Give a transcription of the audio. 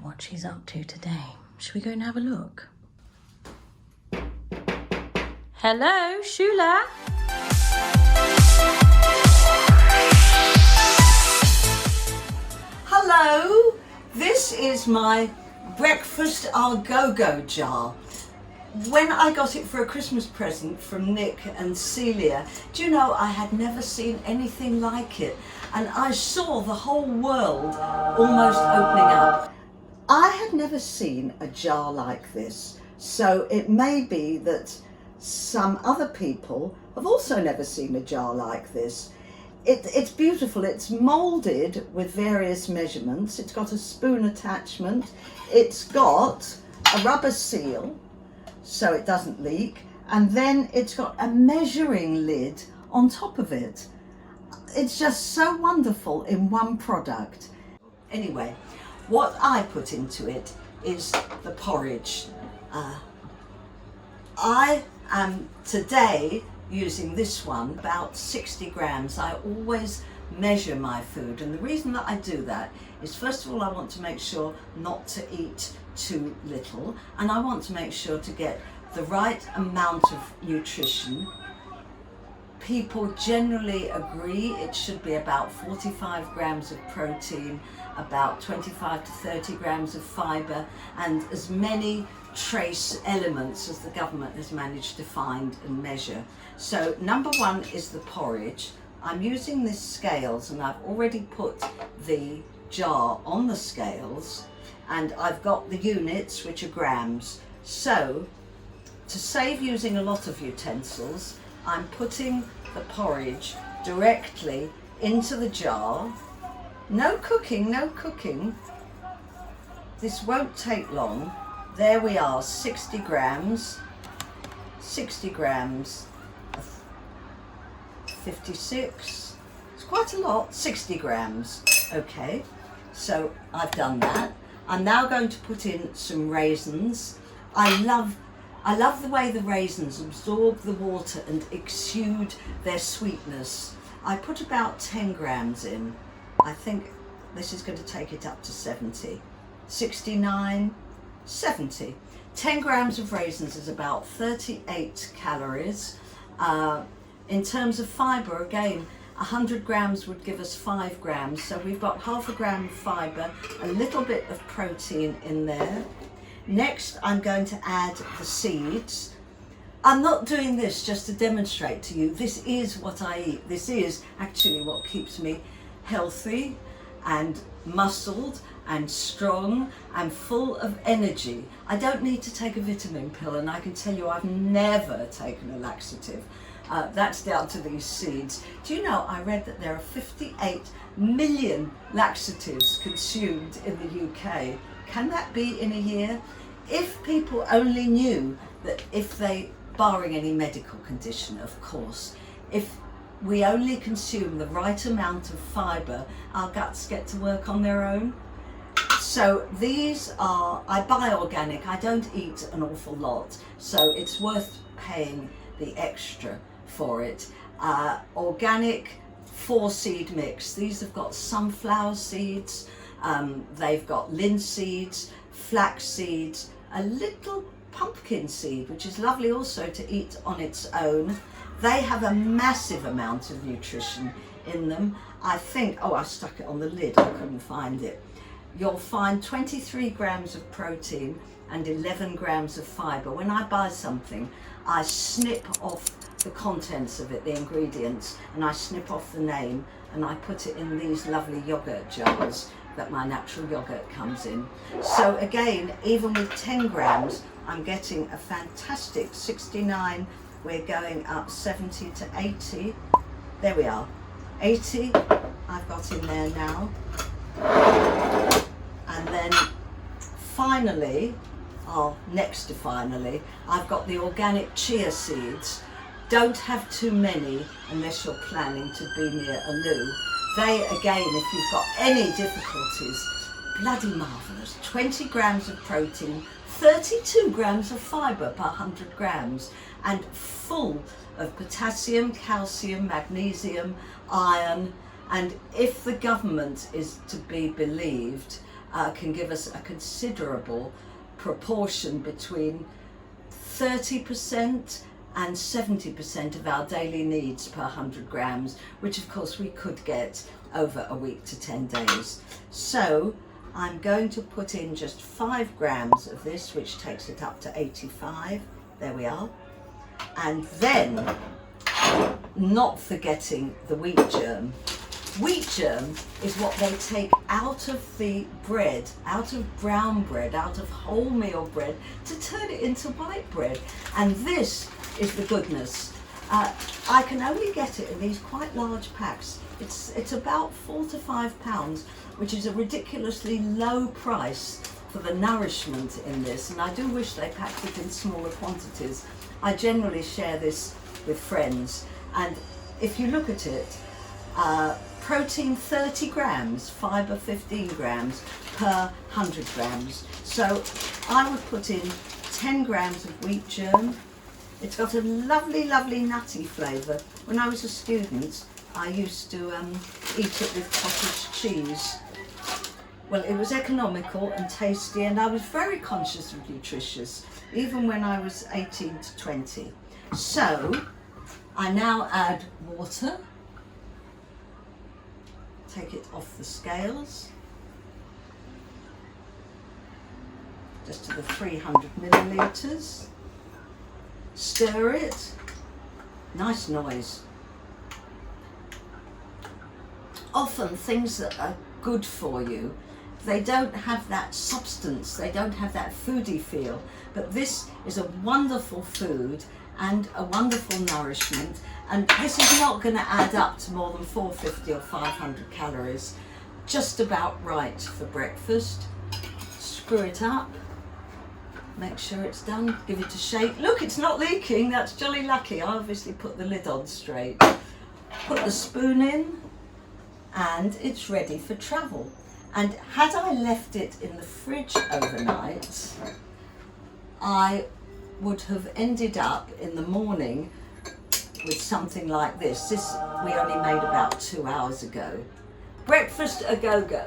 what she's up to today. Shall we go and have a look? Hello, Shula. Hello, this is my breakfast go-go jar. When I got it for a Christmas present from Nick and Celia, do you know, I had never seen anything like it, and I saw the whole world almost opening up. I had never seen a jar like this, so it may be that some other people have also never seen a jar like this. It's beautiful. It's moulded with various measurements. It's got a spoon attachment. It's got a rubber seal so it doesn't leak, and then it's got a measuring lid on top of it. It's just so wonderful in one product. Anyway, what I put into it is the porridge. I am today using this one, about 60 grams. I always measure my food, and the reason that I do that is, first of all, I want to make sure not to eat too little, and I want to make sure to get the right amount of nutrition. People generally agree it should be about 45 grams of protein, about 25 to 30 grams of fibre, and as many trace elements as the government has managed to find and measure. So number one is the porridge. I'm using this scales, and I've already put the jar on the scales, and I've got the units, which are grams. So to save using a lot of utensils, I'm putting the porridge directly into the jar. No cooking, no cooking. This won't take long. There we are, 60 grams. 60 grams of 56. It's quite a lot, 60 grams. Okay, so I've done that. I'm now going to put in some raisins. I love the way the raisins absorb the water and exude their sweetness. I put about 10 grams in. I think this is going to take it up to 70. 69, 70. 10 grams of raisins is about 38 calories. In terms of fibre, again, 100 grams would give us 5 grams. So we've got half a gram of fibre, a little bit of protein in there. Next, I'm going to add the seeds. I'm not doing this just to demonstrate to you. This is what I eat. This is actually what keeps me healthy and muscled and strong and full of energy. I don't need to take a vitamin pill, and I can tell you I've never taken a laxative. That's down to these seeds. Do you know, I read that there are 58 million laxatives consumed in the UK. Can that be in a year? If people only knew that, if they, barring any medical condition of course, if we only consume the right amount of fibre, our guts get to work on their own. So these are, I buy organic, I don't eat an awful lot, so it's worth paying the extra for it. Organic 4-seed mix. These have got sunflower seeds, they've got linseeds, flax seeds, a little pumpkin seed, which is lovely also to eat on its own. They have a massive amount of nutrition in them. I think, oh, I stuck it on the lid, I couldn't find it. You'll find 23 grams of protein and 11 grams of fibre. When I buy something, I snip off the contents of it, the ingredients, and I snip off the name, and I put it in these lovely yogurt jars that my natural yogurt comes in. So again, even with 10 grams, I'm getting a fantastic 69. We're going up 70 to 80. There we are, 80 I've got in there now. And then finally, next to finally, I've got the organic chia seeds. Don't have too many unless you're planning to be near a loo. They, again, if you've got any difficulties, bloody marvellous. 20 grams of protein, 32 grams of fibre per 100 grams, and full of potassium, calcium, magnesium, iron, and if the government is to be believed, can give us a considerable proportion between 30% and 70% of our daily needs per 100 grams, which of course we could get over a week to 10 days. So I'm going to put in just 5 grams of this, which takes it up to 85. There we are. And then, not forgetting the Wheatgerm. Wheatgerm is what they take out of the bread, out of brown bread, out of wholemeal bread, to turn it into white bread. And this is the goodness. I can only get it in these quite large packs. It's about £4 to £5, which is a ridiculously low price for the nourishment in this. And I do wish they packed it in smaller quantities. I generally share this with friends. And if you look at it, protein 30 grams, fibre 15 grams per 100 grams. So I would put in 10 grams of Wheatgerm. It's got a lovely, lovely nutty flavour. When I was a student, I used to eat it with cottage cheese. Well, it was economical and tasty, and I was very conscious of nutritious, even when I was 18 to 20. So I now add water. Take it off the scales, just to the 300 millilitres. Stir it. Nice noise. Often things that are good for you, they don't have that substance, they don't have that foodie feel, but this is a wonderful food and a wonderful nourishment, and this is not going to add up to more than 450 or 500 calories. Just about right for breakfast. Screw it up, make sure it's done, give it a shake. Look, it's not leaking, that's jolly lucky. I obviously put the lid on straight. Put the spoon in, and it's ready for travel. And had I left it in the fridge overnight, I would have ended up in the morning with something like this. This we only made about 2 hours ago. Breakfast a go-go.